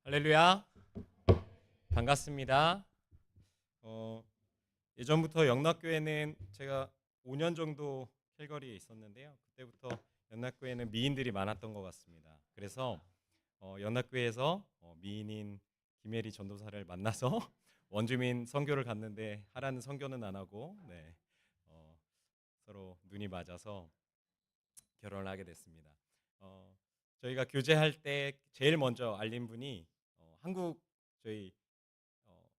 할렐루야. 반갑습니다. 예전부터 영락교회는 제가 5년 정도 캘거리에 있었는데요. 그때부터 영락교회는 미인들이 많았던 것 같습니다. 그래서 영락교회에서 미인인 김혜리 전도사를 만나서 원주민 선교를 갔는데 하라는 선교는 안 하고 서로 눈이 맞아서 결혼을 하게 됐습니다. 어, 저희가 교제할 때 제일 먼저 알린 분이 한국 저희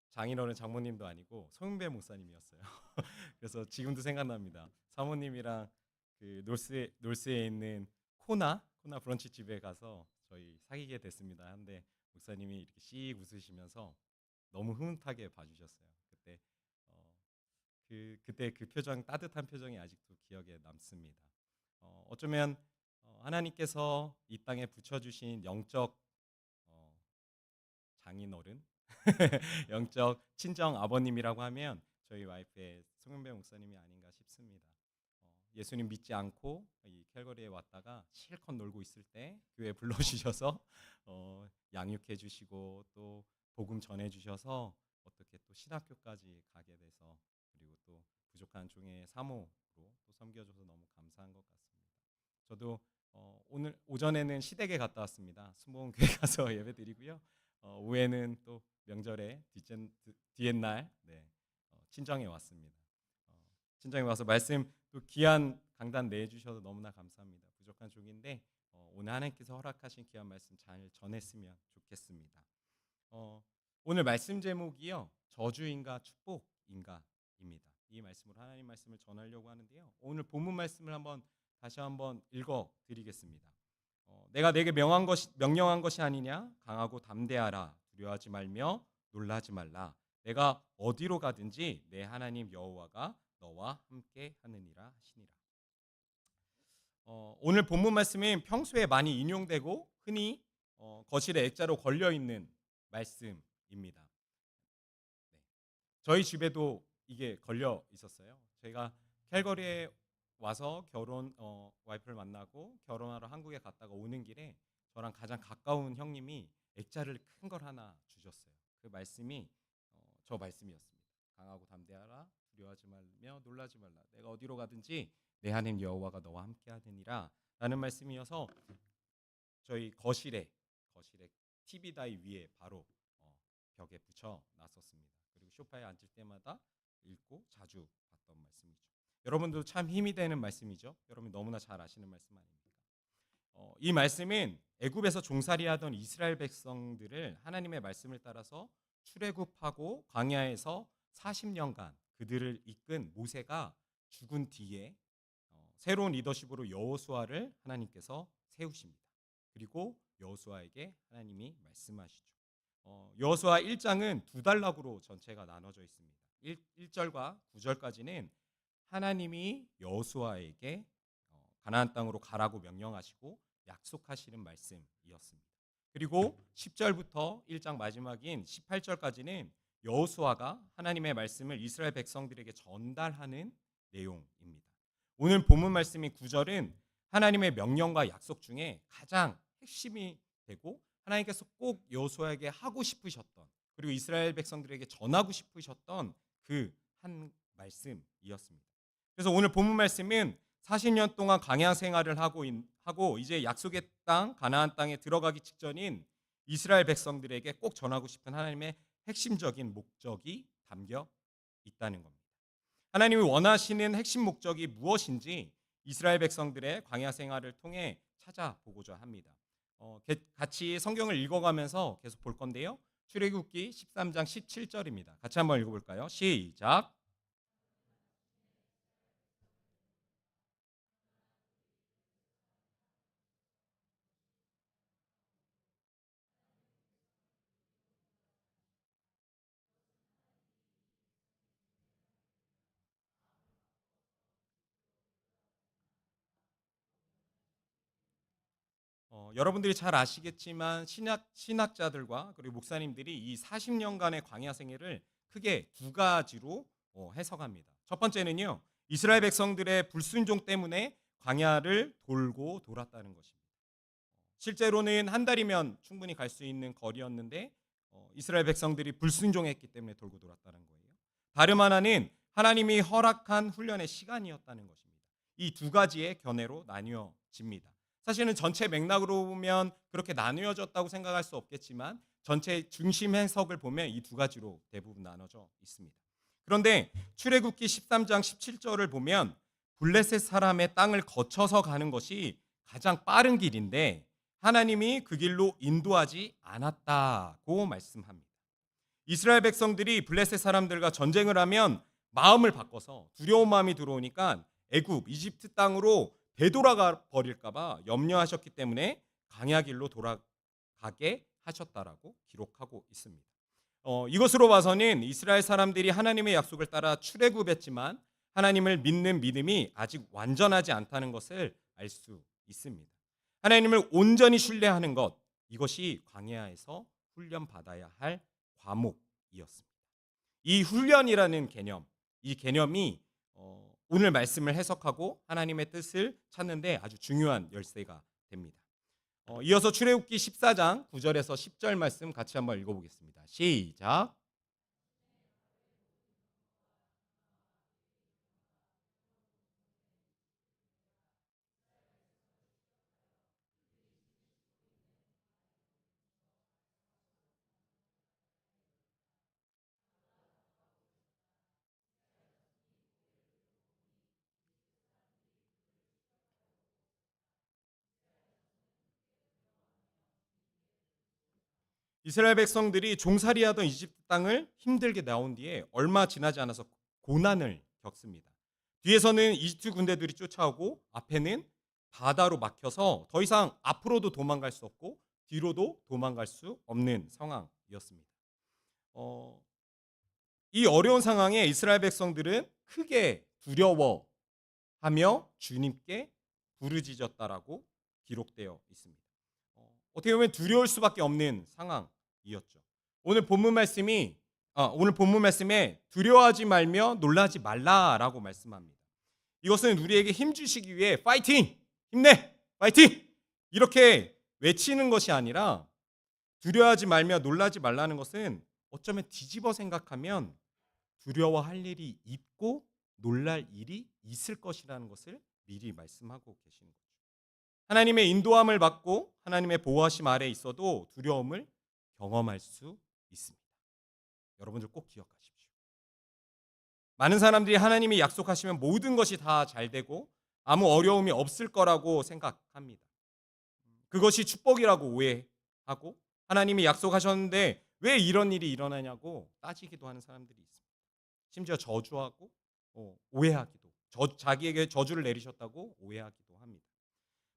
장인어른 장모님도 아니고 송윤배 목사님이었어요. 그래서 지금도 생각납니다. 사모님이랑 그 놀스에 있는 코나 브런치 집에 가서 저희 사귀게 됐습니다. 한데 목사님이 이렇게 씩 웃으시면서 너무 흐뭇하게 봐주셨어요. 그때 그 표정, 따뜻한 표정이 아직도 기억에 남습니다. 어쩌면 하나님께서 이 땅에 붙여주신 영적 장인어른, 영적 친정 아버님이라고 하면 저희 와이프의 송윤배 목사님이 아닌가 싶습니다. 예수님 믿지 않고 이 캘거리에 왔다가 실컷 놀고 있을 때 교회 불러주셔서 양육해 주시고 또 복음 전해 주셔서 어떻게 또 신학교까지 가게 돼서 그리고 또 부족한 종의 사모로 또 섬겨줘서 너무 감사한 것 같습니다. 저도 오늘 오전에는 시댁에 갔다 왔습니다. 수목원교회 가서 예배드리고요. 오후에는 또 명절에 뒤에 날 친정에 왔습니다. 친정에 와서 말씀 또 귀한 강단 내주셔서 너무나 감사합니다. 부족한 종인데 오늘 하나님께서 허락하신 귀한 말씀 잘 전했으면 좋겠습니다. 오늘 말씀 제목이요, 저주인가 축복인가입니다. 이 말씀으로 하나님 말씀을 전하려고 하는데요. 오늘 본문 말씀을 다시 한번 읽어드리겠습니다. 내가 내게 명령한 것이 아니냐? 강하고 담대하라. 두려워하지 말며 놀라지 말라. 내가 어디로 가든지 내 하나님 여호와가 너와 함께 하느니라 하시니라. 오늘 본문 말씀은 평소에 많이 인용되고 흔히 거실에 액자로 걸려 있는 말씀입니다. 저희 집에도 이게 걸려 있었어요. 제가 캘거리에 와서 와이프를 만나고 결혼하러 한국에 갔다가 오는 길에 저랑 가장 가까운 형님이 액자를 큰 걸 하나 주셨어요. 그 말씀이 저 말씀이었습니다. 강하고 담대하라. 두려워하지 말며 놀라지 말라. 내가 어디로 가든지 내 하나님 여호와가 너와 함께 하느니라 라는 말씀이어서 저희 거실에 TV 다이 위에 바로 벽에 붙여 놨었습니다. 그리고 소파에 앉을 때마다 읽고 자주 봤던 말씀이죠. 여러분도 참 힘이 되는 말씀이죠. 여러분 너무나 잘 아시는 말씀 아닙니까? 이 말씀은 애굽에서 종살이하던 이스라엘 백성들을 하나님의 말씀을 따라서 출애굽하고 광야에서 40년간 그들을 이끈 모세가 죽은 뒤에 새로운 리더십으로 여호수아를 하나님께서 세우십니다. 그리고 여호수아에게 하나님이 말씀하시죠. 여호수아 1장은 두 단락으로 전체가 나눠져 있습니다. 1절과 9절까지는 하나님이 여호수아에게 가나안 땅으로 가라고 명령하시고 약속하시는 말씀이었습니다. 그리고 10절부터 1장 마지막인 18절까지는 여호수아가 하나님의 말씀을 이스라엘 백성들에게 전달하는 내용입니다. 오늘 본문 말씀인 9절은 하나님의 명령과 약속 중에 가장 핵심이 되고 하나님께서 꼭 여호수아에게 하고 싶으셨던 그리고 이스라엘 백성들에게 전하고 싶으셨던 그 한 말씀이었습니다. 그래서 오늘 본문 말씀은 40년 동안 광야 생활을 하고 이제 약속의 땅 가나안 땅에 들어가기 직전인 이스라엘 백성들에게 꼭 전하고 싶은 하나님의 핵심적인 목적이 담겨 있다는 겁니다. 하나님이 원하시는 핵심 목적이 무엇인지 이스라엘 백성들의 광야 생활을 통해 찾아보고자 합니다. 같이 성경을 읽어가면서 계속 볼 건데요. 출애굽기 13장 17절입니다. 같이 한번 읽어볼까요? 시작. 여러분들이 잘 아시겠지만 신학자들과 그리고 목사님들이 이 40년간의 광야 생애를 크게 두 가지로 해석합니다. 첫 번째는요, 이스라엘 백성들의 불순종 때문에 광야를 돌고 돌았다는 것입니다. 실제로는 한 달이면 충분히 갈 수 있는 거리였는데 이스라엘 백성들이 불순종했기 때문에 돌고 돌았다는 거예요. 다름 하나는 하나님이 허락한 훈련의 시간이었다는 것입니다. 이 두 가지의 견해로 나뉘어집니다. 사실은 전체 맥락으로 보면 그렇게 나누어졌다고 생각할 수 없겠지만 전체 중심 해석을 보면 이 두 가지로 대부분 나눠져 있습니다. 그런데 출애굽기 13장 17절을 보면 블레셋 사람의 땅을 거쳐서 가는 것이 가장 빠른 길인데 하나님이 그 길로 인도하지 않았다고 말씀합니다. 이스라엘 백성들이 블레셋 사람들과 전쟁을 하면 마음을 바꿔서 두려운 마음이 들어오니까 애굽, 이집트 땅으로 되돌아가 버릴까 봐 염려하셨기 때문에 광야 길로 돌아가게 하셨다라고 기록하고 있습니다. 이것으로 봐서는 이스라엘 사람들이 하나님의 약속을 따라 출애굽했지만 하나님을 믿는 믿음이 아직 완전하지 않다는 것을 알 수 있습니다. 하나님을 온전히 신뢰하는 것, 이것이 광야에서 훈련받아야 할 과목이었습니다. 이 훈련이라는 개념, 이 개념이 오늘 말씀을 해석하고 하나님의 뜻을 찾는데 아주 중요한 열쇠가 됩니다. 이어서 출애굽기 14장 9절에서 10절 말씀 같이 한번 읽어보겠습니다. 시작. 이스라엘 백성들이 종살이하던 이집트 땅을 힘들게 나온 뒤에 얼마 지나지 않아서 고난을 겪습니다. 뒤에서는 이집트 군대들이 쫓아오고 앞에는 바다로 막혀서 더 이상 앞으로도 도망갈 수 없고 뒤로도 도망갈 수 없는 상황이었습니다. 어, 이 어려운 상황에 이스라엘 백성들은 크게 두려워하며 주님께 부르짖었다라고 기록되어 있습니다. 어떻게 보면 두려울 수밖에 없는 상황이었죠. 오늘 본문 말씀에 두려워하지 말며 놀라지 말라라고 말씀합니다. 이것은 우리에게 힘 주시기 위해 파이팅! 힘내! 파이팅! 이렇게 외치는 것이 아니라 두려워하지 말며 놀라지 말라는 것은 어쩌면 뒤집어 생각하면 두려워할 일이 있고 놀랄 일이 있을 것이라는 것을 미리 말씀하고 계시는 거죠. 하나님의 인도함을 받고 하나님의 보호하심 아래 있어도 두려움을 경험할 수 있습니다. 여러분들 꼭 기억하십시오. 많은 사람들이 하나님이 약속하시면 모든 것이 다 잘 되고 아무 어려움이 없을 거라고 생각합니다. 그것이 축복이라고 오해하고 하나님이 약속하셨는데 왜 이런 일이 일어나냐고 따지기도 하는 사람들이 있습니다. 심지어 저주하고 오해하기도, 자기에게 저주를 내리셨다고 오해하기도 합니다.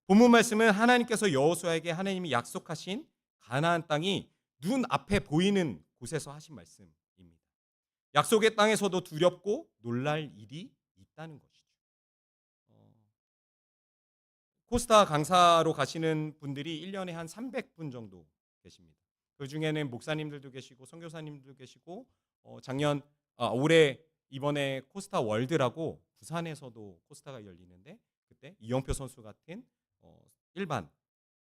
본문 말씀은 하나님께서 여호수아에게 하나님이 약속하신 가나안 땅이 눈앞에 보이는 곳에서 하신 말씀입니다. 약속의 땅에서도 두렵고 놀랄 일이 있다는 것이죠. 코스타 강사로 가시는 분들이 1년에 한 300분 정도 계십니다. 그중에는 목사님들도 계시고 선교사님들도 계시고 올해 이번에 코스타 월드라고 부산에서도 코스타가 열리는데 그때 이영표 선수 같은 일반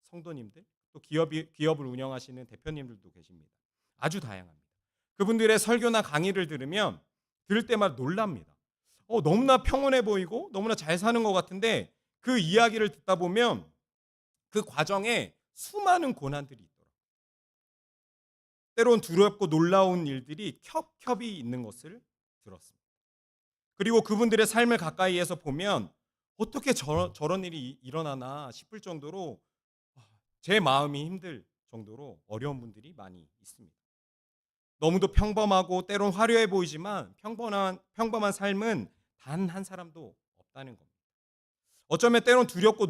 성도님들 또 기업을 운영하시는 대표님들도 계십니다. 아주 다양합니다. 그분들의 설교나 강의를 들을 때마다 놀랍니다. 너무나 평온해 보이고 너무나 잘 사는 것 같은데 그 이야기를 듣다 보면 그 과정에 수많은 고난들이 있더라고요. 때론 두렵고 놀라운 일들이 겹겹이 있는 것을 들었습니다. 그리고 그분들의 삶을 가까이에서 보면 어떻게 저런 일이 일어나나 싶을 정도로 제 마음이 힘들 정도로 어려운 분들이 많이 있습니다. 너무도 평범하고 때론 화려해 보이지만 평범한 삶은 단 한 사람도 없다는 겁니다. 어쩌면 때론 두렵고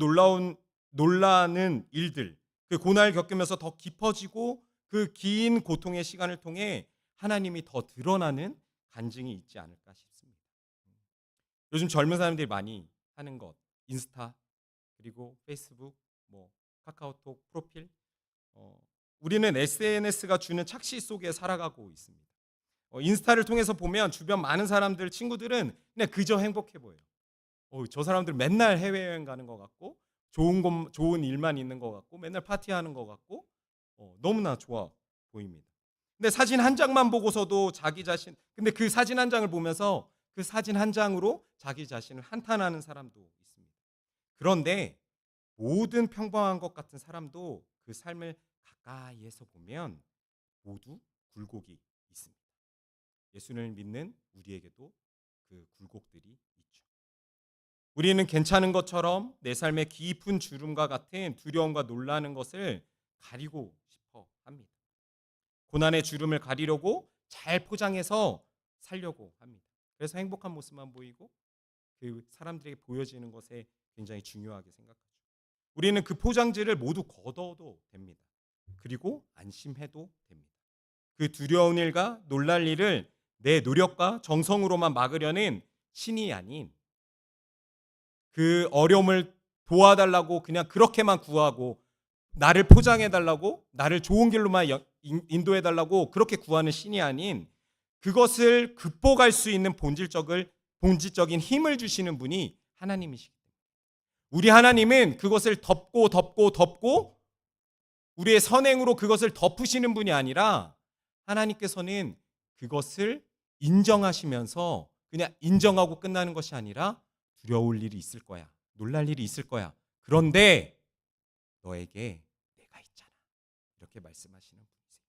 놀라는 일들, 그 고난을 겪으면서 더 깊어지고 그 긴 고통의 시간을 통해 하나님이 더 드러나는 간증이 있지 않을까 싶습니다. 요즘 젊은 사람들이 많이 하는 것, 인스타, 그리고 페이스북, 카카오톡 프로필, 우리는 SNS가 주는 착시 속에 살아가고 있습니다. 인스타를 통해서 보면 주변 많은 사람들, 친구들은 그냥 그저 행복해 보여요. 저 사람들 맨날 해외여행 가는 것 같고 좋은 일만 있는 것 같고 맨날 파티하는 것 같고 너무나 좋아 보입니다. 근데 사진 한 장만 보고서도 자기 자신 근데 그 사진 한 장을 보면서 그 사진 한 장으로 자기 자신을 한탄하는 사람도 있습니다. 그런데 모든 평범한 것 같은 사람도 그 삶을 가까이에서 보면 모두 굴곡이 있습니다. 예수를 믿는 우리에게도 그 굴곡들이 있죠. 우리는 괜찮은 것처럼 내 삶의 깊은 주름과 같은 두려움과 놀라는 것을 가리고 싶어 합니다. 고난의 주름을 가리려고 잘 포장해서 살려고 합니다. 그래서 행복한 모습만 보이고 그 사람들에게 보여지는 것에 굉장히 중요하게 생각하죠. 우리는 그 포장지를 모두 걷어도 됩니다. 그리고 안심해도 됩니다. 그 두려운 일과 놀랄 일을 내 노력과 정성으로만 막으려는 신이 아닌 그 어려움을 도와달라고 그냥 그렇게만 구하고 나를 포장해달라고 나를 좋은 길로만 인도해달라고 그렇게 구하는 신이 아닌 그것을 극복할 수 있는 본질적인 힘을 주시는 분이 하나님이시기 때문에 우리 하나님은 그것을 덮고 우리의 선행으로 그것을 덮으시는 분이 아니라 하나님께서는 그것을 인정하시면서 그냥 인정하고 끝나는 것이 아니라 두려울 일이 있을 거야. 놀랄 일이 있을 거야. 그런데 너에게 내가 있잖아. 이렇게 말씀하시는 분이세요.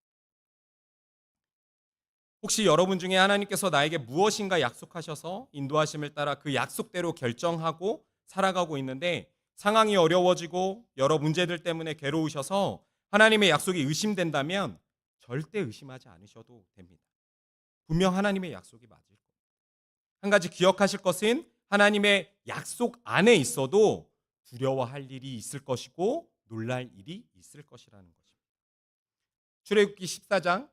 혹시 여러분 중에 하나님께서 나에게 무엇인가 약속하셔서 인도하심을 따라 그 약속대로 결정하고 살아가고 있는데 상황이 어려워지고 여러 문제들 때문에 괴로우셔서 하나님의 약속이 의심된다면 절대 의심하지 않으셔도 됩니다. 분명 하나님의 약속이 맞을 거예요. 한 가지 기억하실 것은 하나님의 약속 안에 있어도 두려워할 일이 있을 것이고 놀랄 일이 있을 것이라는 것입니다. 출애굽기 14장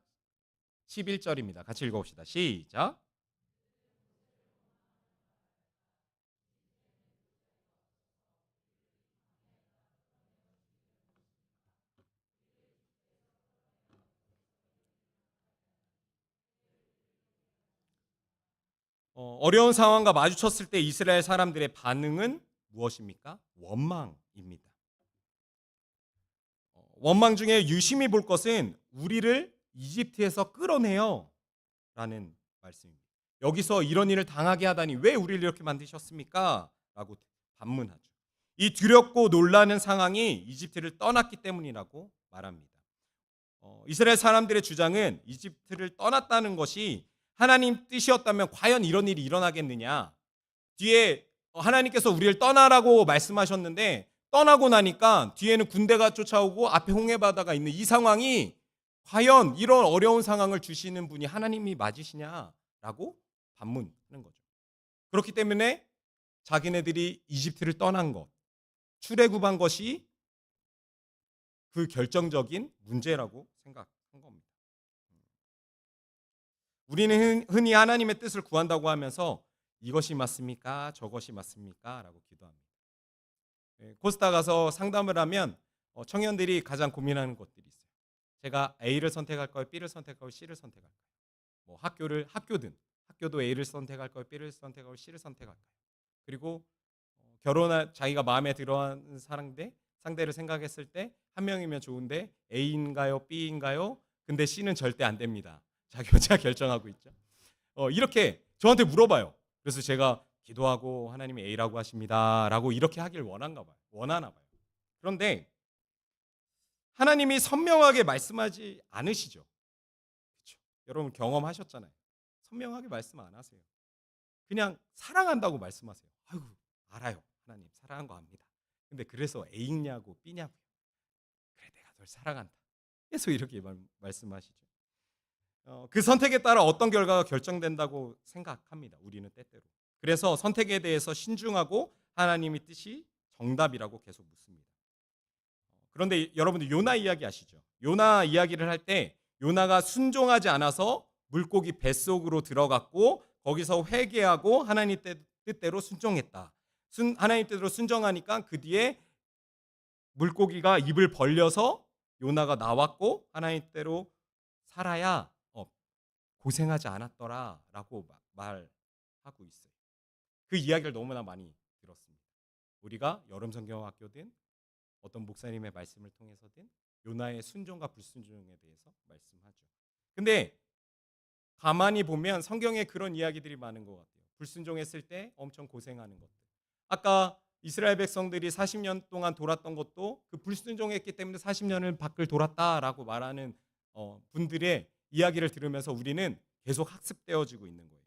11절입니다. 같이 읽어봅시다. 시작. 어려운 상황과 마주쳤을 때 이스라엘 사람들의 반응은 무엇입니까? 원망입니다. 원망 중에 유심히 볼 것은 우리를 이집트에서 끌어내요 라는 말씀입니다. 여기서 이런 일을 당하게 하다니 왜 우리를 이렇게 만드셨습니까? 라고 반문하죠. 이 두렵고 놀라는 상황이 이집트를 떠났기 때문이라고 말합니다. 이스라엘 사람들의 주장은 이집트를 떠났다는 것이 하나님 뜻이었다면 과연 이런 일이 일어나겠느냐. 뒤에 하나님께서 우리를 떠나라고 말씀하셨는데 떠나고 나니까 뒤에는 군대가 쫓아오고 앞에 홍해바다가 있는 이 상황이 과연 이런 어려운 상황을 주시는 분이 하나님이 맞으시냐라고 반문하는 거죠. 그렇기 때문에 자기네들이 이집트를 떠난 것, 출애굽한 것이 그 결정적인 문제라고 생각한 겁니다. 우리는 흔히 하나님의 뜻을 구한다고 하면서 이것이 맞습니까? 저것이 맞습니까? 라고 기도합니다. 코스타 가서 상담을 하면 청년들이 가장 고민하는 것들이 있어요. 제가 A를 선택할 거예요, B를 선택할 거예요, C를 선택할 거예요. 뭐 학교도 A를 선택할 거예요, B를 선택하고 C를 선택할 거예요. 그리고 자기가 마음에 들어하는 상대를 생각했을 때 한 명이면 좋은데 A인가요, B인가요? 근데 C는 절대 안 됩니다. 자기 혼자 결정하고 있죠. 이렇게 저한테 물어봐요. 그래서 제가 기도하고 하나님이 A라고 하십니다라고 이렇게 하길 원하나 봐요. 그런데 하나님이 선명하게 말씀하지 않으시죠. 그렇죠? 여러분 경험하셨잖아요. 선명하게 말씀 안 하세요. 그냥 사랑한다고 말씀하세요. 아이고 알아요. 하나님 사랑한 거 압니다. 근데 그래서 A냐고 B냐고요. 그래 내가 널 사랑한다. 계속 이렇게 말씀하시죠. 그 선택에 따라 어떤 결과가 결정된다고 생각합니다. 우리는 때때로. 그래서 선택에 대해서 신중하고 하나님의 뜻이 정답이라고 계속 묻습니다. 그런데 여러분들 요나 이야기 아시죠? 요나 이야기를 할 때 요나가 순종하지 않아서 물고기 뱃속으로 들어갔고 거기서 회개하고 하나님 뜻대로 순종했다. 하나님 뜻대로 순종하니까 그 뒤에 물고기가 입을 벌려서 요나가 나왔고 하나님 뜻대로 살아야 고생하지 않았더라라고 말하고 있어요. 그 이야기를 너무나 많이 들었습니다. 우리가 여름 성경학교든 어떤 목사님의 말씀을 통해서든 요나의 순종과 불순종에 대해서 말씀하죠. 근데 가만히 보면 성경에 그런 이야기들이 많은 것 같아요. 불순종했을 때 엄청 고생하는 것들. 아까 이스라엘 백성들이 40년 동안 돌았던 것도 그 불순종했기 때문에 40년을 밖을 돌았다라고 말하는 분들의 이야기를 들으면서 우리는 계속 학습되어지고 있는 거예요.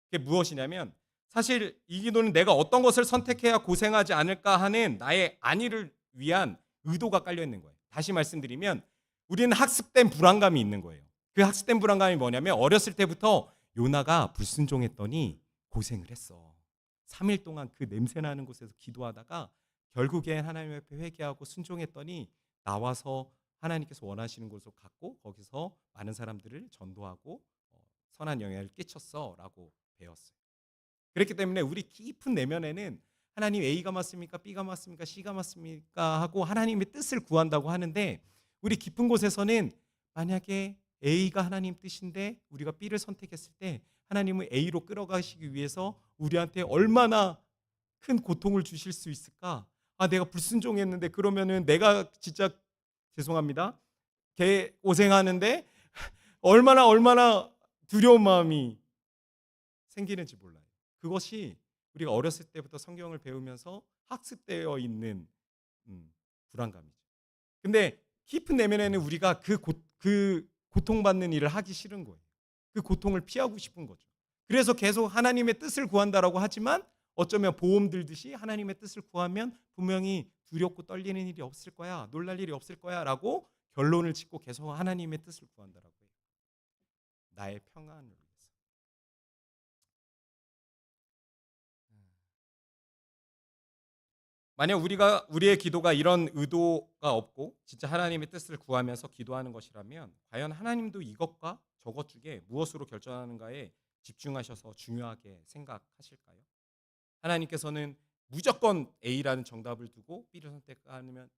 그게 무엇이냐면 사실 이 기도는 내가 어떤 것을 선택해야 고생하지 않을까 하는 나의 안위를 위한 의도가 깔려 있는 거예요. 다시 말씀드리면 우리는 학습된 불안감이 있는 거예요. 그 학습된 불안감이 뭐냐면 어렸을 때부터 요나가 불순종했더니 고생을 했어. 3일 동안 그 냄새나는 곳에서 기도하다가 결국엔 하나님 앞에 회개하고 순종했더니 나와서 하나님께서 원하시는 곳으로 갔고 거기서 많은 사람들을 전도하고 선한 영향을 끼쳤어라고 배웠어요. 그렇기 때문에 우리 깊은 내면에는 하나님 A가 맞습니까? B가 맞습니까? C가 맞습니까? 하고 하나님의 뜻을 구한다고 하는데 우리 깊은 곳에서는 만약에 A가 하나님 뜻인데 우리가 B를 선택했을 때 하나님은 A로 끌어가시기 위해서 우리한테 얼마나 큰 고통을 주실 수 있을까? 아, 내가 불순종했는데 그러면은 내가 진짜 죄송합니다. 개 고생하는데 얼마나 두려운 마음이 생기는지 몰라요. 그것이 우리가 어렸을 때부터 성경을 배우면서 학습되어 있는 불안감이죠. 근데 깊은 내면에는 우리가 그 고통받는 일을 하기 싫은 거예요. 그 고통을 피하고 싶은 거죠. 그래서 계속 하나님의 뜻을 구한다라고 하지만 어쩌면 보험 들듯이 하나님의 뜻을 구하면 분명히 두렵고 떨리는 일이 없을 거야, 놀랄 일이 없을 거야라고 결론을 짓고 계속 하나님의 뜻을 구한다라고 해요. 나의 평안을 위해서. 만약 우리의 기도가 이런 의도가 없고 진짜 하나님의 뜻을 구하면서 기도하는 것이라면 과연 하나님도 이것과 저것 중에 무엇으로 결정하는가에 집중하셔서 중요하게 생각하실까요? 하나님께서는 무조건 A라는 정답을 두고 B를 선택하면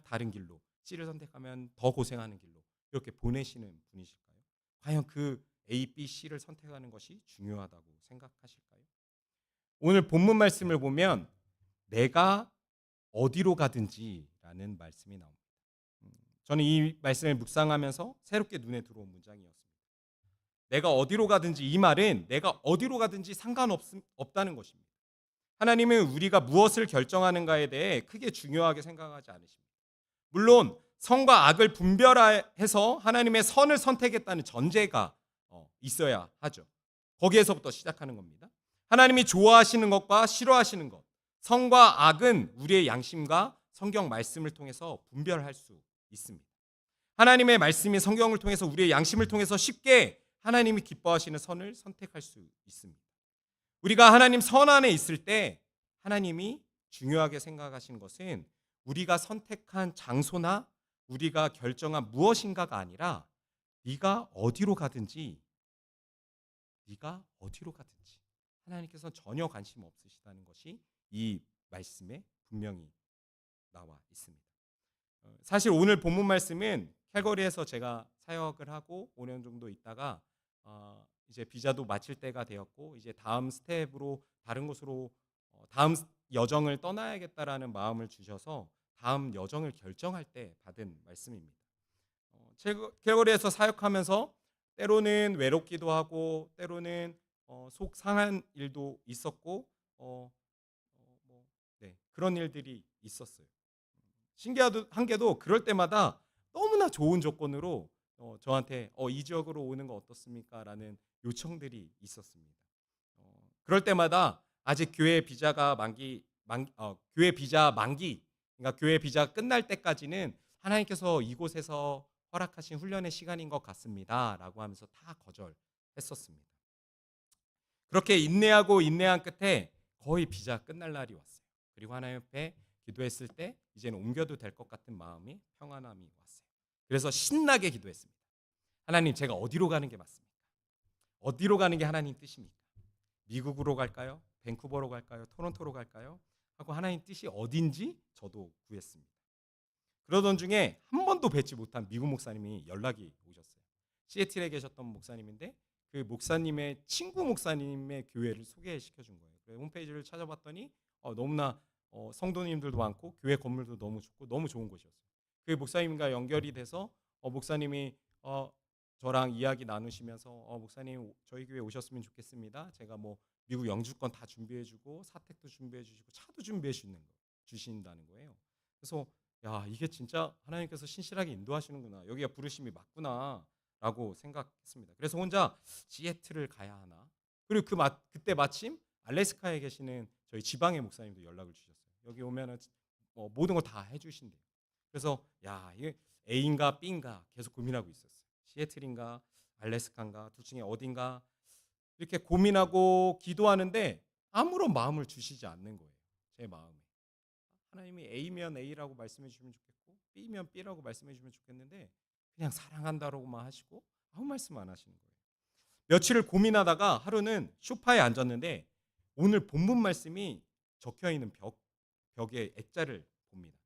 다른 길로, C를 선택하면 더 고생하는 길로 이렇게 보내시는 분이실까요? 과연 그 A, B, C를 선택하는 것이 중요하다고 생각하실까요? 오늘 본문 말씀을 보면 내가 어디로 가든지라는 말씀이 나옵니다. 저는 이 말씀을 묵상하면서 새롭게 눈에 들어온 문장이었습니다. 내가 어디로 가든지, 이 말은 내가 어디로 가든지 상관없다는 것입니다. 하나님은 우리가 무엇을 결정하는가에 대해 크게 중요하게 생각하지 않으십니다. 물론 선과 악을 분별해서 하나님의 선을 선택했다는 전제가 있어야 하죠. 거기에서부터 시작하는 겁니다. 하나님이 좋아하시는 것과 싫어하시는 것, 선과 악은 우리의 양심과 성경 말씀을 통해서 분별할 수 있습니다. 하나님의 말씀이 성경을 통해서 우리의 양심을 통해서 쉽게 하나님이 기뻐하시는 선을 선택할 수 있습니다. 우리가 하나님 선 안에 있을 때 하나님이 중요하게 생각하시는 것은 우리가 선택한 장소나 우리가 결정한 무엇인가가 아니라 네가 어디로 가든지 하나님께서 전혀 관심 없으시다는 것이 이 말씀에 분명히 나와 있습니다. 사실 오늘 본문 말씀은 캘거리에서 제가 사역을 하고 5년 정도 있다가 이제 비자도 마칠 때가 되었고 이제 다음 스텝으로 다른 곳으로 다음 여정을 떠나야겠다라는 마음을 주셔서 다음 여정을 결정할 때 받은 말씀입니다. 캘거리에서 사역하면서 때로는 외롭기도 하고 때로는 속 상한 일도 있었고 그런 일들이 있었어요. 신기한 게도 그럴 때마다 너무나 좋은 조건으로 저한테 이 지역으로 오는 거 어떻습니까? 라는 요청들이 있었습니다. 그럴 때마다 아직 교회 비자가 교회 비자 만기, 그러니까 교회 비자 끝날 때까지는 하나님께서 이곳에서 허락하신 훈련의 시간인 것 같습니다라고 하면서 다 거절했었습니다. 그렇게 인내한 끝에 거의 비자 끝날 날이 왔어요. 그리고 하나님 앞에 기도했을 때 이제는 옮겨도 될 것 같은 마음이 평안함이 왔어요. 그래서 신나게 기도했습니다. 하나님, 제가 어디로 가는 게 맞습니까? 어디로 가는 게 하나님 뜻입니까? 미국으로 갈까요? 밴쿠버로 갈까요? 토론토로 갈까요? 하고 하나님 뜻이 어딘지 저도 구했습니다. 그러던 중에 한 번도 뵙지 못한 미국 목사님이 연락이 오셨어요. 시애틀에 계셨던 목사님인데 그 목사님의 친구 목사님의 교회를 소개시켜 준 거예요. 홈페이지를 찾아봤더니 너무나 성도님들도 많고 교회 건물도 너무 좋고 너무 좋은 곳이었어요. 그 목사님과 연결이 돼서 목사님이 저랑 이야기 나누시면서 목사님 저희 교회 오셨으면 좋겠습니다. 제가 뭐 미국 영주권 다 준비해주고 사택도 준비해주시고 차도 주신다는 거예요. 그래서 야 이게 진짜 하나님께서 신실하게 인도하시는구나. 여기가 부르심이 맞구나라고 생각했습니다. 그래서 혼자 시애틀을 가야 하나. 그리고 그때 마침 알래스카에 계시는 저희 지방의 목사님도 연락을 주셨어요. 여기 오면은 모든 걸 다 해주신대요. 그래서 야 이게 A인가 B인가 계속 고민하고 있었어요. 시애틀인가 알래스카인가 둘 중에 어딘가 이렇게 고민하고 기도하는데 아무런 마음을 주시지 않는 거예요. 제 마음에. 하나님이 A면 A라고 말씀해 주시면 좋겠고 B면 B라고 말씀해 주시면 좋겠는데 그냥 사랑한다라고만 하시고 아무 말씀 안 하시는 거예요. 며칠을 고민하다가 하루는 소파에 앉았는데 오늘 본문 말씀이 적혀 있는 벽에 액자를 봅니다.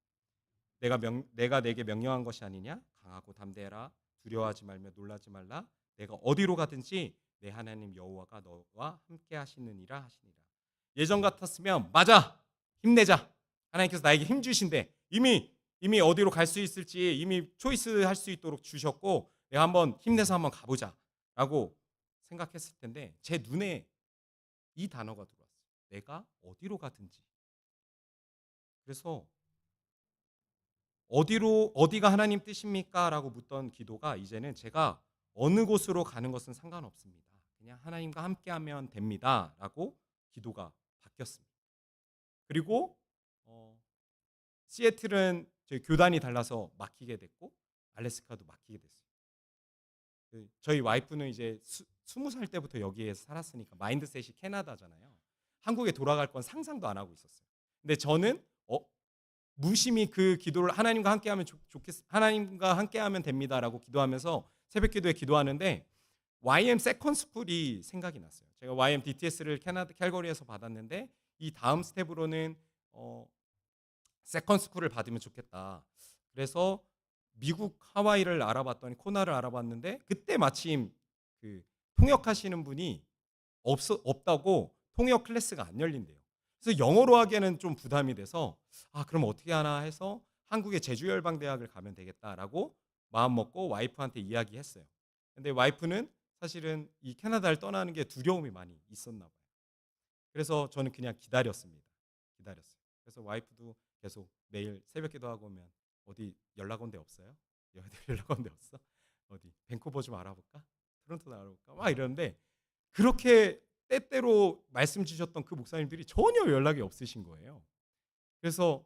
내가 내게 명령한 것이 아니냐? 강하고 담대해라. 두려워하지 말며 놀라지 말라. 내가 어디로 가든지 내 하나님 여호와가 너와 함께 하시느니라 하시니라. 예전 같았으면 맞아. 힘내자. 하나님께서 나에게 힘 주신대. 이미 어디로 갈 수 있을지 이미 초이스 할 수 있도록 주셨고 내가 한번 힘내서 한번 가보자라고 생각했을 텐데 제 눈에 이 단어가 들어왔어요. 내가 어디로 가든지. 그래서 어디가 하나님 뜻입니까? 라고 묻던 기도가 이제는 제가 어느 곳으로 가는 것은 상관없습니다. 그냥 하나님과 함께하면 됩니다. 라고 기도가 바뀌었습니다. 그리고 시애틀은 저희 교단이 달라서 막히게 됐고 알래스카도 막히게 됐어요. 저희 와이프는 이제 20살 때부터 여기에서 살았으니까 마인드셋이 캐나다잖아요. 한국에 돌아갈 건 상상도 안 하고 있었어요. 근데 저는 무심히 그 기도를 하나님과 함께하면 하나님과 함께하면 됩니다라고 기도하면서 새벽기도에 기도하는데 YM 세컨 스쿨이 생각이 났어요. 제가 YM DTS를 캘거리에서 받았는데 이 다음 스텝으로는 세컨 스쿨을 받으면 좋겠다. 그래서 미국 하와이를 알아봤더니 코나를 알아봤는데 그때 마침 그 통역하시는 분이 없다고 통역 클래스가 안 열린대요. 그래서 영어로 하기에는 좀 부담이 돼서 그럼 어떻게 하나 해서 한국의 제주열방대학을 가면 되겠다라고 마음 먹고 와이프한테 이야기했어요. 근데 와이프는 사실은 이 캐나다를 떠나는 게 두려움이 많이 있었나 봐요. 그래서 저는 그냥 기다렸습니다. 기다렸어요. 그래서 와이프도 계속 매일 새벽 기도하고 오면 어디 연락 온 데 없어요? 연락 온 데 없어? 어디 밴쿠버 좀 알아볼까? 토론토도 알아볼까? 막 이러는데 그렇게 때때로 말씀 주셨던 그 목사님들이 전혀 연락이 없으신 거예요. 그래서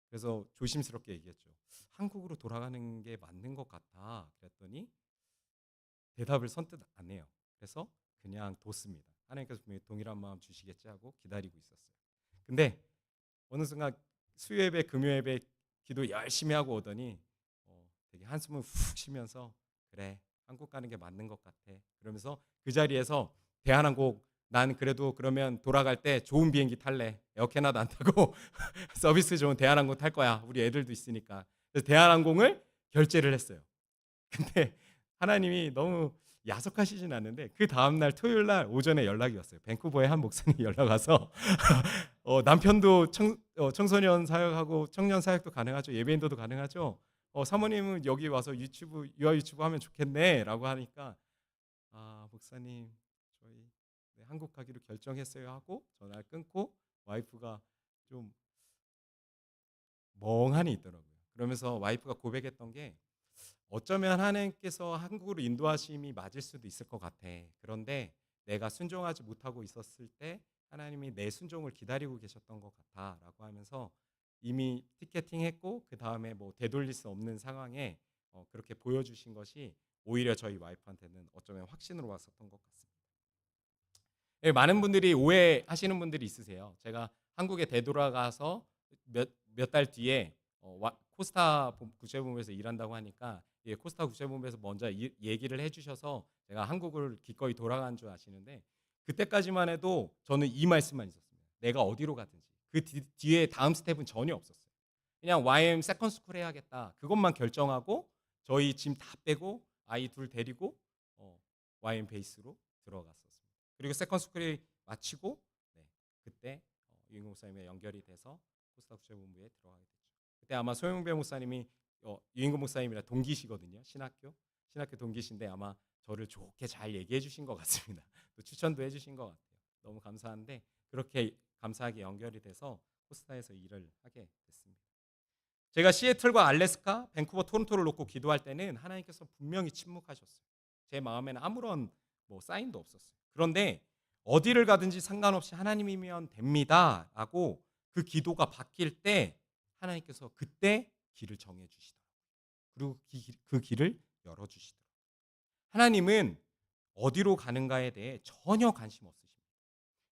그래서 조심스럽게 얘기했죠. 한국으로 돌아가는 게 맞는 것 같아. 그랬더니 대답을 선뜻 안 해요. 그래서 그냥 뒀습니다. 하나님께서 분명히 동일한 마음 주시겠지 하고 기다리고 있었어요. 근데 어느 순간 수요예배, 금요예배 기도 열심히 하고 오더니 되게 한숨을 훅 쉬면서 그래 한국 가는 게 맞는 것 같아. 그러면서 그 자리에서 대한항공 난 그래도 그러면 돌아갈 때 좋은 비행기 탈래. 에어캐나다 안 타고 서비스 좋은 대한항공 탈 거야. 우리 애들도 있으니까. 그래서 대한항공을 결제를 했어요. 근데 하나님이 너무 야속하시진 않는데 그 다음날 토요일 날 오전에 연락이 왔어요. 밴쿠버에 한 목사님이 연락 와서 남편도 청소년 사역하고 청년 사역도 가능하죠. 예배인도도 가능하죠. 사모님은 여기 와서 유아 유튜브 하면 좋겠네라고 하니까 목사님 저희 한국 가기로 결정했어요 하고 전화를 끊고 와이프가 좀 멍하니 있더라고요. 그러면서 와이프가 고백했던 게 어쩌면 하나님께서 한국으로 인도하심이 맞을 수도 있을 것 같아. 그런데 내가 순종하지 못하고 있었을 때 하나님이 내 순종을 기다리고 계셨던 것 같아라고 하면서 이미 티켓팅했고 그 다음에 뭐 되돌릴 수 없는 상황에 그렇게 보여주신 것이 오히려 저희 와이프한테는 어쩌면 확신으로 왔었던 것 같습니다. 많은 분들이 오해하시는 분들이 있으세요. 제가 한국에 되돌아가서 몇 달 뒤에 코스타 국제본부에서 일한다고 하니까 코스타 국제본부에서 먼저 얘기를 해주셔서 제가 한국을 기꺼이 돌아간 줄 아시는데 그때까지만 해도 저는 이 말씀만 있었습니다. 내가 어디로 가든지 그 뒤에 다음 스텝은 전혀 없었어요. 그냥 YM 세컨 스쿨 해야겠다. 그것만 결정하고 저희 짐 다 빼고 아이 둘 데리고 YM 베이스로 들어갔었습니다. 그리고 세컨 스쿨이 마치고 그때 유인구 목사님과 연결이 돼서 코스타 국제본부에 들어가게 됐죠. 그때 아마 소영배 목사님이 유인구 목사님이랑 동기시거든요. 신학교 동기신데 아마 저를 좋게 잘 얘기해 주신 것 같습니다. 또 추천도 해주신 것 같아요. 너무 감사한데 그렇게 감사하게 연결이 돼서 코스타에서 일을 하게 됐습니다. 제가 시애틀과 알래스카, 밴쿠버, 토론토를 놓고 기도할 때는 하나님께서 분명히 침묵하셨어요. 제 마음에는 아무런 사인도 없었어요. 그런데 어디를 가든지 상관없이 하나님이면 됩니다라고 그 기도가 바뀔 때 하나님께서 그때 길을 정해 주시더라고요. 그리고 그 길을 열어 주시더라고요. 하나님은 어디로 가는가에 대해 전혀 관심 없으십니다.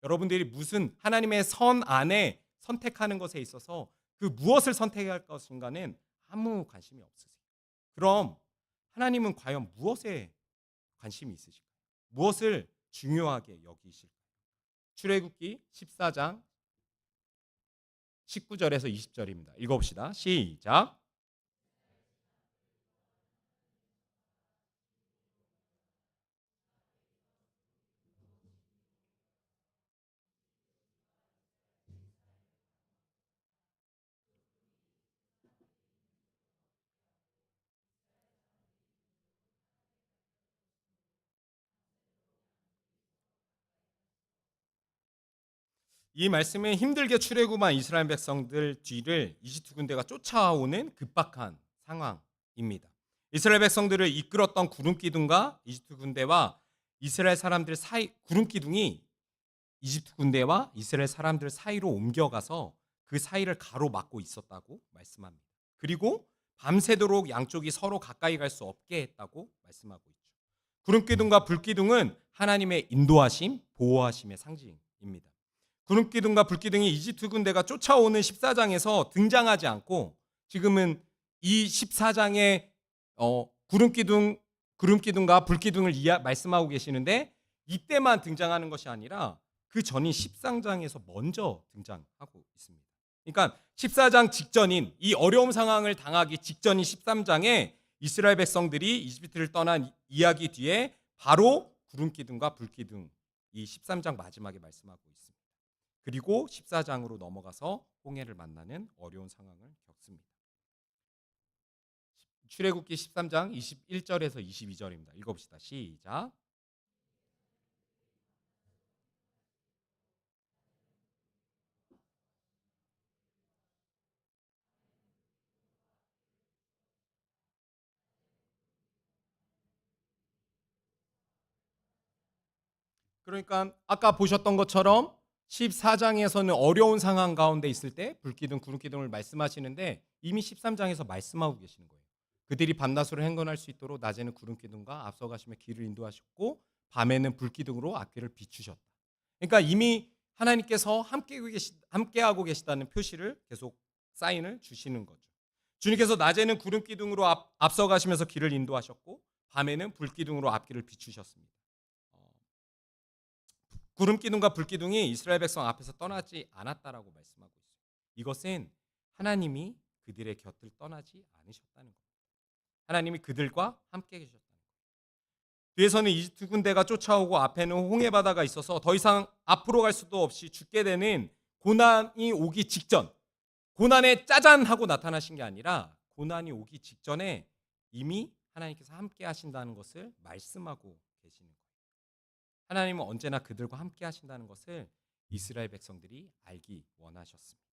여러분들이 무슨 하나님의 선 안에 선택하는 것에 있어서 그 무엇을 선택할 것인가는 아무 관심이 없으세요. 그럼 하나님은 과연 무엇에 관심이 있으실까요? 무엇을 중요하게 여기실까요? 출애굽기 14장 19절에서 20절입니다. 읽어봅시다. 시작. 이 말씀은 힘들게 출애굽한 이스라엘 백성들 뒤를 이집트 군대가 쫓아오는 급박한 상황입니다. 이스라엘 백성들을 이끌었던 구름 기둥과 이집트 군대와 이스라엘 사람들 사이 구름 기둥이 이집트 군대와 이스라엘 사람들 사이로 옮겨가서 그 사이를 가로막고 있었다고 말씀합니다. 그리고 밤새도록 양쪽이 서로 가까이 갈 수 없게 했다고 말씀하고 있죠. 구름 기둥과 불 기둥은 하나님의 인도하심, 보호하심의 상징입니다. 구름 기둥과 불 기둥이 이집트 군대가 쫓아오는 14장에서 등장하지 않고 지금은 이 14장의 구름 기둥과 불 기둥을 말씀하고 계시는데 이때만 등장하는 것이 아니라 그 전인 13장에서 먼저 등장하고 있습니다. 그러니까 14장 직전인 이 어려운 상황을 당하기 직전인 13장에 이스라엘 백성들이 이집트를 떠난 이야기 뒤에 바로 구름 기둥과 불 기둥 이 13장 마지막에 말씀하고 있습니다. 그리고 14장으로 넘어가서 홍해를 만나는 어려운 상황을 겪습니다. 출애굽기 13장 21절에서 22절입니다. 읽어봅시다. 시작. 그러니까 아까 보셨던 것처럼 14장에서는 어려운 상황 가운데 있을 때 불기둥, 구름기둥을 말씀하시는데 이미 13장에서 말씀하고 계시는 거예요. 그들이 밤낮으로 행건할 수 있도록 낮에는 구름기둥과 앞서가시며 길을 인도하셨고 밤에는 불기둥으로 앞길을 비추셨다. 그러니까 이미 하나님께서 함께하고 계시다는 표시를 계속 사인을 주시는 거죠. 주님께서 낮에는 구름기둥으로 앞서가시면서 길을 인도하셨고 밤에는 불기둥으로 앞길을 비추셨습니다. 구름 기둥과 불 기둥이 이스라엘 백성 앞에서 떠나지 않았다라고 말씀하고 있어요. 이것은 하나님이 그들의 곁을 떠나지 않으셨다는 겁니다. 하나님이 그들과 함께 계셨다는 겁니다. 뒤에서는 이집트 군대가 쫓아오고 앞에는 홍해 바다가 있어서 더 이상 앞으로 갈 수도 없이 죽게 되는 고난이 오기 직전, 고난에 짜잔 하고 나타나신 게 아니라 고난이 오기 직전에 이미 하나님께서 함께 하신다는 것을 말씀하고 계시는 거예요. 하나님은 언제나 그들과 함께 하신다는 것을 이스라엘 백성들이 알기 원하셨습니다.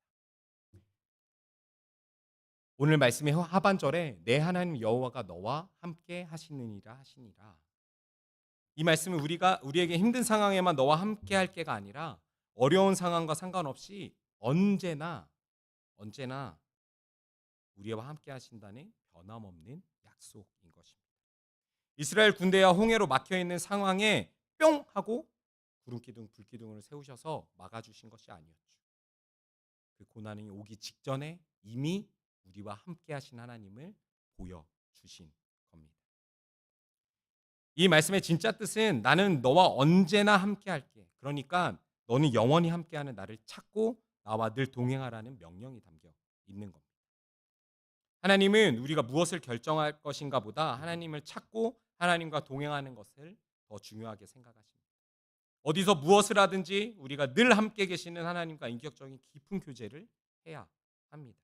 오늘 말씀의 하반절에 내 하나님 여호와가 너와 함께 하시느니라 하시니라. 이 말씀은 우리에게 힘든 상황에만 너와 함께 할 게가 아니라 어려운 상황과 상관없이 언제나 우리와 함께 하신다는 변함없는 약속인 것입니다. 이스라엘 군대와 홍해로 막혀 있는 상황에 뿅 하고 구름기둥, 불기둥을 세우셔서 막아주신 것이 아니었죠. 그 고난이 오기 직전에 이미 우리와 함께 하신 하나님을 보여주신 겁니다. 이 말씀의 진짜 뜻은 나는 너와 언제나 함께 할게. 그러니까 너는 영원히 함께하는 나를 찾고 나와 늘 동행하라는 명령이 담겨 있는 겁니다. 하나님은 우리가 무엇을 결정할 것인가 보다 하나님을 찾고 하나님과 동행하는 것을 더 중요하게 생각하십니다. 어디서 무엇을 하든지 우리가 늘 함께 계시는 하나님과 인격적인 깊은 교제를 해야 합니다.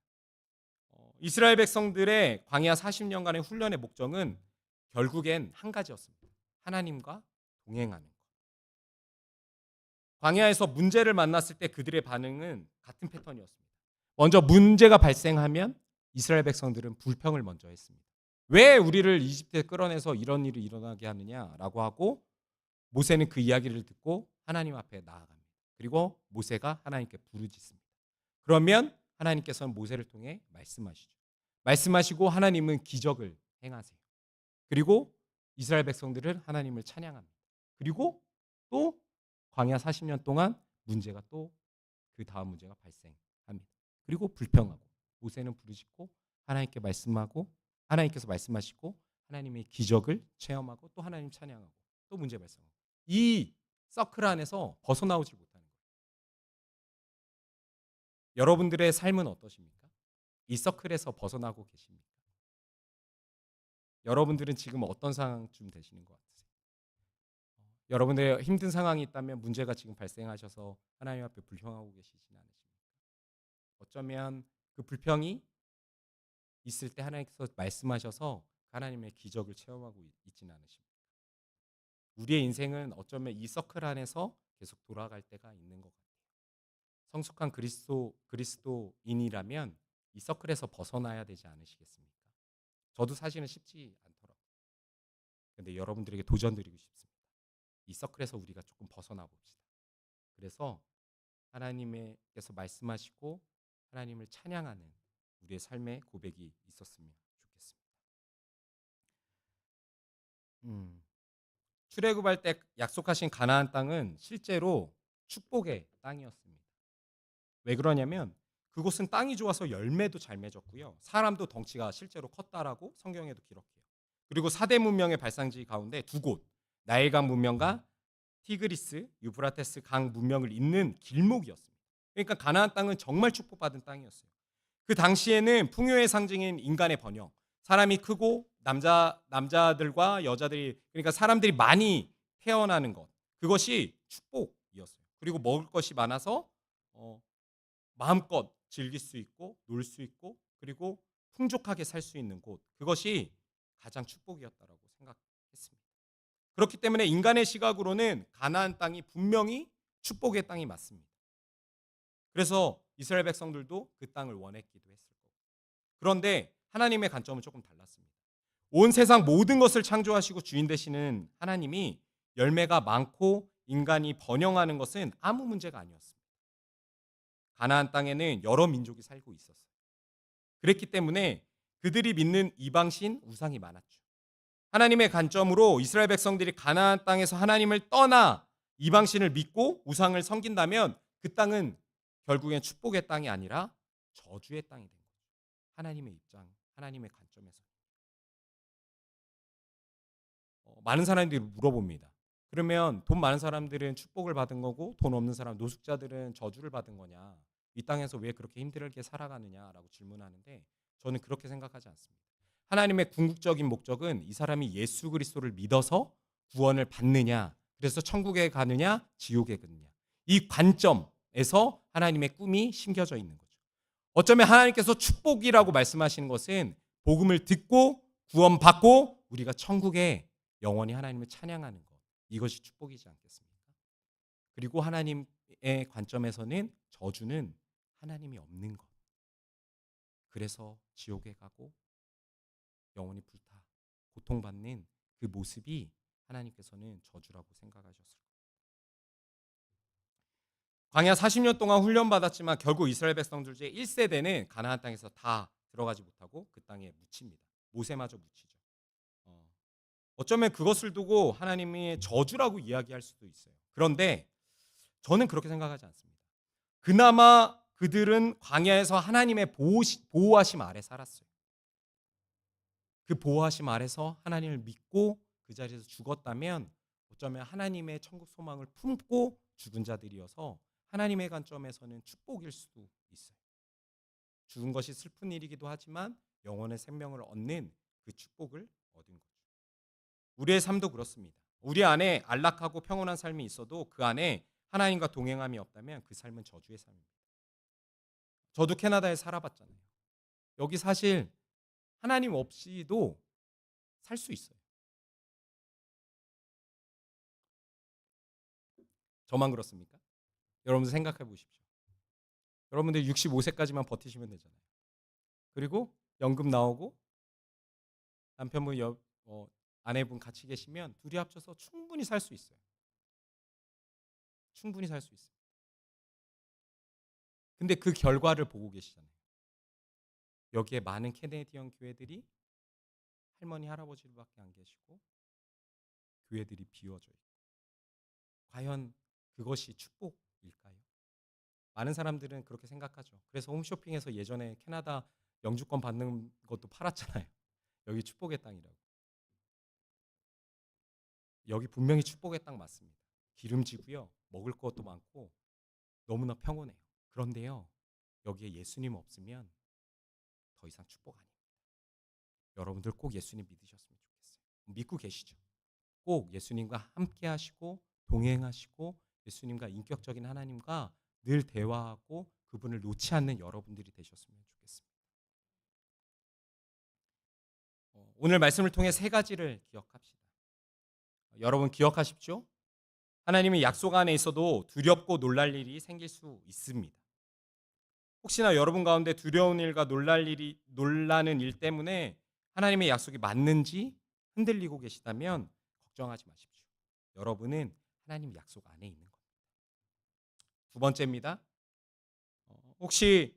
이스라엘 백성들의 광야 40년간의 훈련의 목적은 결국엔 한 가지였습니다. 하나님과 동행하는 것. 광야에서 문제를 만났을 때 그들의 반응은 같은 패턴이었습니다. 먼저 문제가 발생하면 이스라엘 백성들은 불평을 먼저 했습니다. 왜 우리를 이집트에 끌어내서 이런 일이 일어나게 하느냐라고 하고 모세는 그 이야기를 듣고 하나님 앞에 나아갑니다. 그리고 모세가 하나님께 부르짖습니다. 그러면 하나님께서는 모세를 통해 말씀하시죠. 말씀하시고 하나님은 기적을 행하세요. 그리고 이스라엘 백성들은 하나님을 찬양합니다. 그리고 또 광야 40년 동안 문제가 또 그 다음 문제가 발생합니다. 그리고 불평하고 모세는 부르짖고 하나님께 말씀하고 하나님께서 말씀하시고 하나님의 기적을 체험하고 또 하나님 찬양하고 또 문제 발생하고 이 서클 안에서 벗어나오지 못하는 거예요. 여러분들의 삶은 어떠십니까? 이 서클에서 벗어나고 계십니까? 여러분들은 지금 어떤 상황쯤 되시는 것 같으세요? 여러분들의 힘든 상황이 있다면 문제가 지금 발생하셔서 하나님 앞에 불평하고 계시진 않으십니까? 어쩌면 그 불평이 있을 때 하나님께서 말씀하셔서 하나님의 기적을 체험하고 있지는 않으십니까? 우리의 인생은 어쩌면 이 서클 안에서 계속 돌아갈 때가 있는 것 같아요. 성숙한 그리스도인이라면 이 서클에서 벗어나야 되지 않으시겠습니까? 저도 사실은 쉽지 않더라고요. 근데 여러분들에게 도전드리고 싶습니다. 이 서클에서 우리가 조금 벗어나 봅시다. 그래서 하나님께서 말씀하시고 하나님을 찬양하는 우리의 삶의 고백이 있었으면 좋겠습니다. 출애굽할 때 약속하신 가나안 땅은 실제로 축복의 땅이었습니다. 왜 그러냐면 그곳은 땅이 좋아서 열매도 잘 맺었고요. 사람도 덩치가 실제로 컸다라고 성경에도 기록해요. 그리고 4대 문명의 발상지 가운데 두 곳, 나일강 문명과 티그리스, 유브라테스 강 문명을 잇는 길목이었습니다. 그러니까 가나안 땅은 정말 축복받은 땅이었어요. 그 당시에는 풍요의 상징인 인간의 번영, 사람이 크고 남자들과 여자들이 그러니까 사람들이 많이 태어나는 것, 그것이 축복이었어요. 그리고 먹을 것이 많아서 마음껏 즐길 수 있고 놀 수 있고 그리고 풍족하게 살 수 있는 곳, 그것이 가장 축복이었다라고 생각했습니다. 그렇기 때문에 인간의 시각으로는 가나안 땅이 분명히 축복의 땅이 맞습니다. 그래서 이스라엘 백성들도 그 땅을 원했기도 했을 거고. 그런데 하나님의 관점은 조금 달랐습니다. 온 세상 모든 것을 창조하시고 주인 되시는 하나님이 열매가 많고 인간이 번영하는 것은 아무 문제가 아니었습니다. 가나안 땅에는 여러 민족이 살고 있었어요. 그랬기 때문에 그들이 믿는 이방신 우상이 많았죠. 하나님의 관점으로 이스라엘 백성들이 가나안 땅에서 하나님을 떠나 이방신을 믿고 우상을 섬긴다면 그 땅은 결국엔 축복의 땅이 아니라 저주의 땅이 된 거죠. 하나님의 입장, 하나님의 관점에서. 많은 사람들이 물어봅니다. 그러면 돈 많은 사람들은 축복을 받은 거고 돈 없는 사람, 노숙자들은 저주를 받은 거냐? 이 땅에서 왜 그렇게 힘들게 살아가느냐라고 질문하는데 저는 그렇게 생각하지 않습니다. 하나님의 궁극적인 목적은 이 사람이 예수 그리스도를 믿어서 구원을 받느냐, 그래서 천국에 가느냐, 지옥에 가느냐. 이 관점에서 하나님의 꿈이 심겨져 있는 거죠. 어쩌면 하나님께서 축복이라고 말씀하시는 것은 복음을 듣고 구원받고 우리가 천국에 영원히 하나님을 찬양하는 것, 이것이 축복이지 않겠습니까? 그리고 하나님의 관점에서는 저주는 하나님이 없는 것, 그래서 지옥에 가고 영원히 불타 고통받는 그 모습이 하나님께서는 저주라고 생각하셨을 거예요. 광야 40년 동안 훈련받았지만 결국 이스라엘 백성들 중에 1세대는 가나안 땅에서 다 들어가지 못하고 그 땅에 묻힙니다. 모세마저 묻히죠. 어쩌면 그것을 두고 하나님이 저주라고 이야기할 수도 있어요. 그런데 저는 그렇게 생각하지 않습니다. 그나마 그들은 광야에서 하나님의 보호하심 아래 살았어요. 그 보호하심 아래서 하나님을 믿고 그 자리에서 죽었다면 어쩌면 하나님의 천국 소망을 품고 죽은 자들이어서 하나님의 관점에서는 축복일 수도 있어요. 죽은 것이 슬픈 일이기도 하지만 영원의 생명을 얻는 그 축복을 얻은 거죠. 우리의 삶도 그렇습니다. 우리 안에 안락하고 평온한 삶이 있어도 그 안에 하나님과 동행함이 없다면 그 삶은 저주의 삶입니다. 저도 캐나다에 살아봤잖아요. 여기 사실 하나님 없이도 살 수 있어요. 저만 그렇습니까? 여러분들 생각해 보십시오. 여러분들 65세까지만 버티시면 되잖아요. 그리고 연금 나오고 남편분 아내분 같이 계시면 둘이 합쳐서 충분히 살 수 있어요. 충분히 살 수 있어요. 근데 그 결과를 보고 계시잖아요. 여기에 많은 캐네디언 교회들이 할머니 할아버지밖에 안 계시고 교회들이 비워져 있고 과연 그것이 축복일까요? 많은 사람들은 그렇게 생각하죠. 그래서 홈쇼핑에서 예전에 캐나다 영주권 받는 것도 팔았잖아요. 여기 축복의 땅이라고. 여기 분명히 축복의 땅 맞습니다. 기름지고요. 먹을 것도 많고 너무나 평온해요. 그런데요. 여기에 예수님 없으면 더 이상 축복 아닙니다. 여러분들 꼭 예수님 믿으셨으면 좋겠어요. 믿고 계시죠? 꼭 예수님과 함께 하시고 동행하시고 예수님과 인격적인 하나님과 늘 대화하고 그분을 놓지 않는 여러분들이 되셨으면 좋겠습니다. 오늘 말씀을 통해 세 가지를 기억합시다. 여러분 기억하십시오. 하나님의 약속 안에 있어도 두렵고 놀랄 일이 생길 수 있습니다. 혹시나 여러분 가운데 두려운 일과 놀라는 일 때문에 하나님의 약속이 맞는지 흔들리고 계시다면 걱정하지 마십시오. 여러분은 하나님 약속 안에 있는 겁니다. 두 번째입니다. 혹시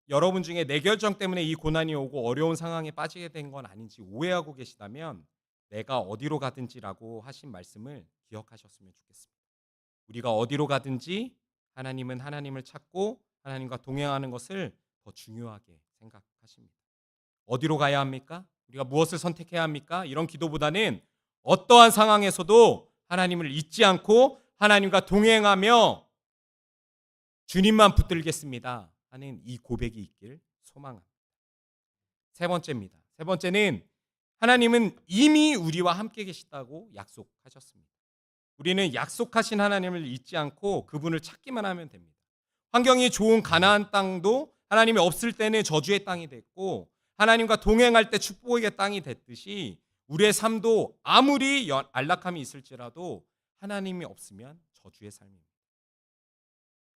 여러분 중에 내 결정 때문에 이 고난이 오고 어려운 상황에 빠지게 된 건 아닌지 오해하고 계시다면 내가 어디로 가든지라고 하신 말씀을 기억하셨으면 좋겠습니다. 우리가 어디로 가든지 하나님은 하나님을 찾고 하나님과 동행하는 것을 더 중요하게 생각하십니다. 어디로 가야 합니까? 우리가 무엇을 선택해야 합니까? 이런 기도보다는 어떠한 상황에서도 하나님을 잊지 않고 하나님과 동행하며 주님만 붙들겠습니다 하는 이 고백이 있길 소망합니다. 세 번째입니다. 세 번째는 하나님은 이미 우리와 함께 계시다고 약속하셨습니다. 우리는 약속하신 하나님을 잊지 않고 그분을 찾기만 하면 됩니다. 환경이 좋은 가나안 땅도 하나님이 없을 때는 저주의 땅이 됐고 하나님과 동행할 때 축복의 땅이 됐듯이 우리의 삶도 아무리 안락함이 있을지라도 하나님이 없으면 저주의 삶입니다.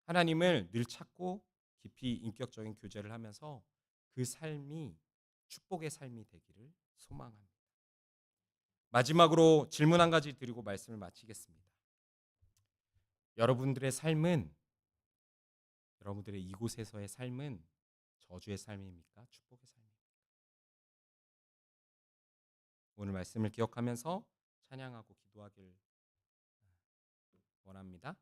하나님을 늘 찾고 깊이 인격적인 교제를 하면서 그 삶이 축복의 삶이 되기를 소망합니다. 마지막으로 질문 한 가지 드리고 말씀을 마치겠습니다. 여러분들의 삶은 여러분들의 이곳에서의 삶은 저주의 삶입니까? 축복의 삶입니까? 오늘 말씀을 기억하면서 찬양하고 기도하길 원합니다.